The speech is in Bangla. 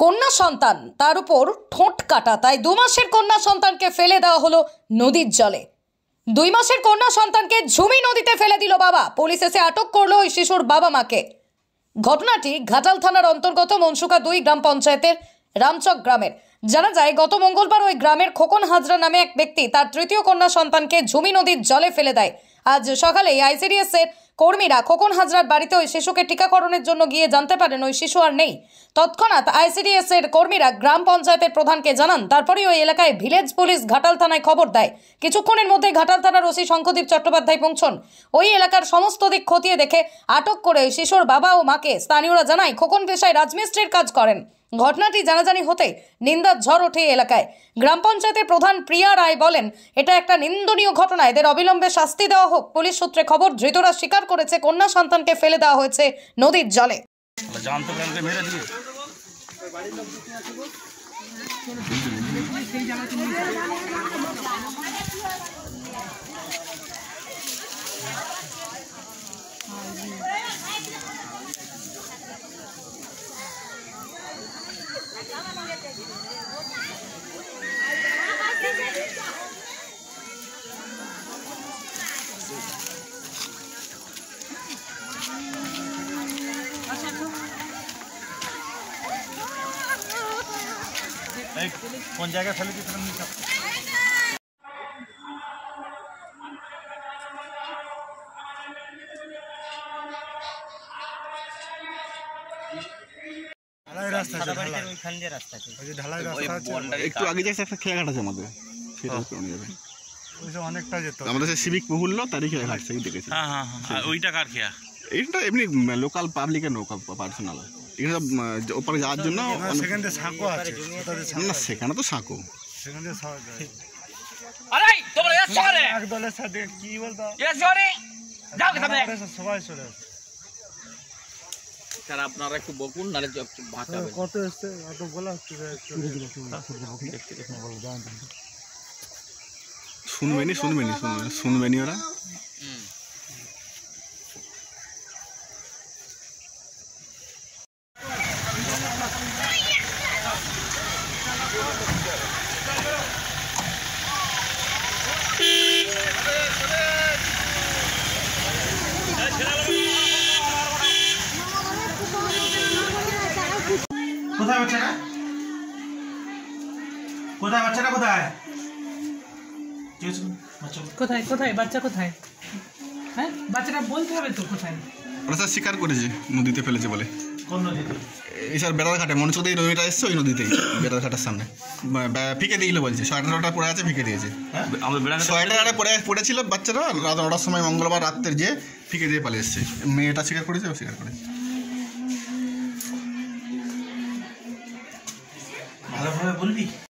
কন্যা সন্তান তার উপর ঠোঁট কাটা, তাই 2 মাসের কন্যা সন্তানকে ফেলে দেওয়া হলো নদীর জলে। 2 মাসের কন্যা সন্তানকে ঝুমি নদীতে ফেলে দিল বাবা। পুলিশ এসে আটক করলো ওই শিশুর বাবা মাকে। ঘটনাটি ঘাটাল থানার অন্তর্গত মনসুকা 2 গ্রাম পঞ্চায়েতের রামচক গ্রামের। জানা যায়, গত মঙ্গলবার ওই গ্রামের খোকন হাজরা নামে এক ব্যক্তি তার তৃতীয় কন্যা সন্তানকে ঝুমি নদীর জলে ফেলে দেয়। আজ সকালে আইসিডিএস এর কর্মীরা খোকন হাজরার বাড়িতে ওই শিশুকে টিকাকরণের জন্য গিয়ে জানতে পারেন ওই শিশু আর নেই। তৎক্ষণাৎ আইসিডিএস এর কর্মীরা গ্রাম পঞ্চায়েতের প্রধানকে জানান। তারপরেই ওই এলাকায় ভিলেজ পুলিশ ঘাটাল থানায় খবর দেয়। কিছুক্ষণের মধ্যে ঘাটাল থানার ওসি শঙ্করদীপ চট্টোপাধ্যায় পৌঁছন। ওই এলাকার সমস্ত দিক খতিয়ে দেখে আটক করে ওই শিশুর বাবা ও মাকে। স্থানীয়রা জানায়, খোকন পেশায় রাজমিস্ত্রির কাজ করেন। ঘটনাটি জানাজানি হতে নিন্দার ঝড় ওঠে এলাকায়। গ্রাম পঞ্চায়েতের প্রধান প্রিয়া রায় বলেন, এটা একটা নিন্দনীয় ঘটনা, এদের অবিলম্বে শাস্তি দেওয়া হোক। পুলিশ সূত্রে খবর, ধৃতরা স্বীকার করেছে কন্যা সন্তানকে ফেলে দেওয়া হয়েছে নদীর জলে। কোন জায়গায় ফেলে দিতে একটু আগে যাচ্ছে একটা খেয়াঘাট আছে আমাদের, সেটা করে যাবে অনেকটা যেত। আমাদের সিভিক বহুল্য তারই খেয়াঘাট সেই দেখেছি। ওইটা কার খেয়া? এইটা এমনি লোকাল পাবলিকের নৌকা, পার্সোনাল। এটা ওপারে যাওয়ার জন্য সেখানে সাঁকো আছে না, সেখানে তো সাঁকো। সেখানে একদলের সাথে কি বলতো সবাই চলে আসে। স্যার আপনারা একটু বকুন, নাহলে কত এসছে অত বলা হচ্ছে। শুনবেনি ওরা। কোথায় বাচ্চাটা? কোথায় বাচ্চাটা? কোথায় কোথায় কোথায় বাচ্চা কোথায়? হ্যাঁ, বাচ্চাটা বলতে হবে তো কোথায়। ওরা স্যার স্বীকার করেছে নদীতে ফেলেছে বলে। কোন নদীতে? এই স্যার বেড়ার ঘাটে, মনসুকা এই নদীটা এসছে, ওই নদীতেই বেড়ার ঘাটের সামনে ফিকে দিয়েছিল বলছে। 18টা পড়ে আছে, ফিকে দিয়েছে। 18টা পড়েছিল বাচ্চারা, রাত 9টার সময় মঙ্গলবার রাত্রের যে ফিকে দিয়ে পালিয়ে এসছে। মেয়েটা স্বীকার করেছে, ও স্বীকার করেছে। ভালোভাবে বলবি।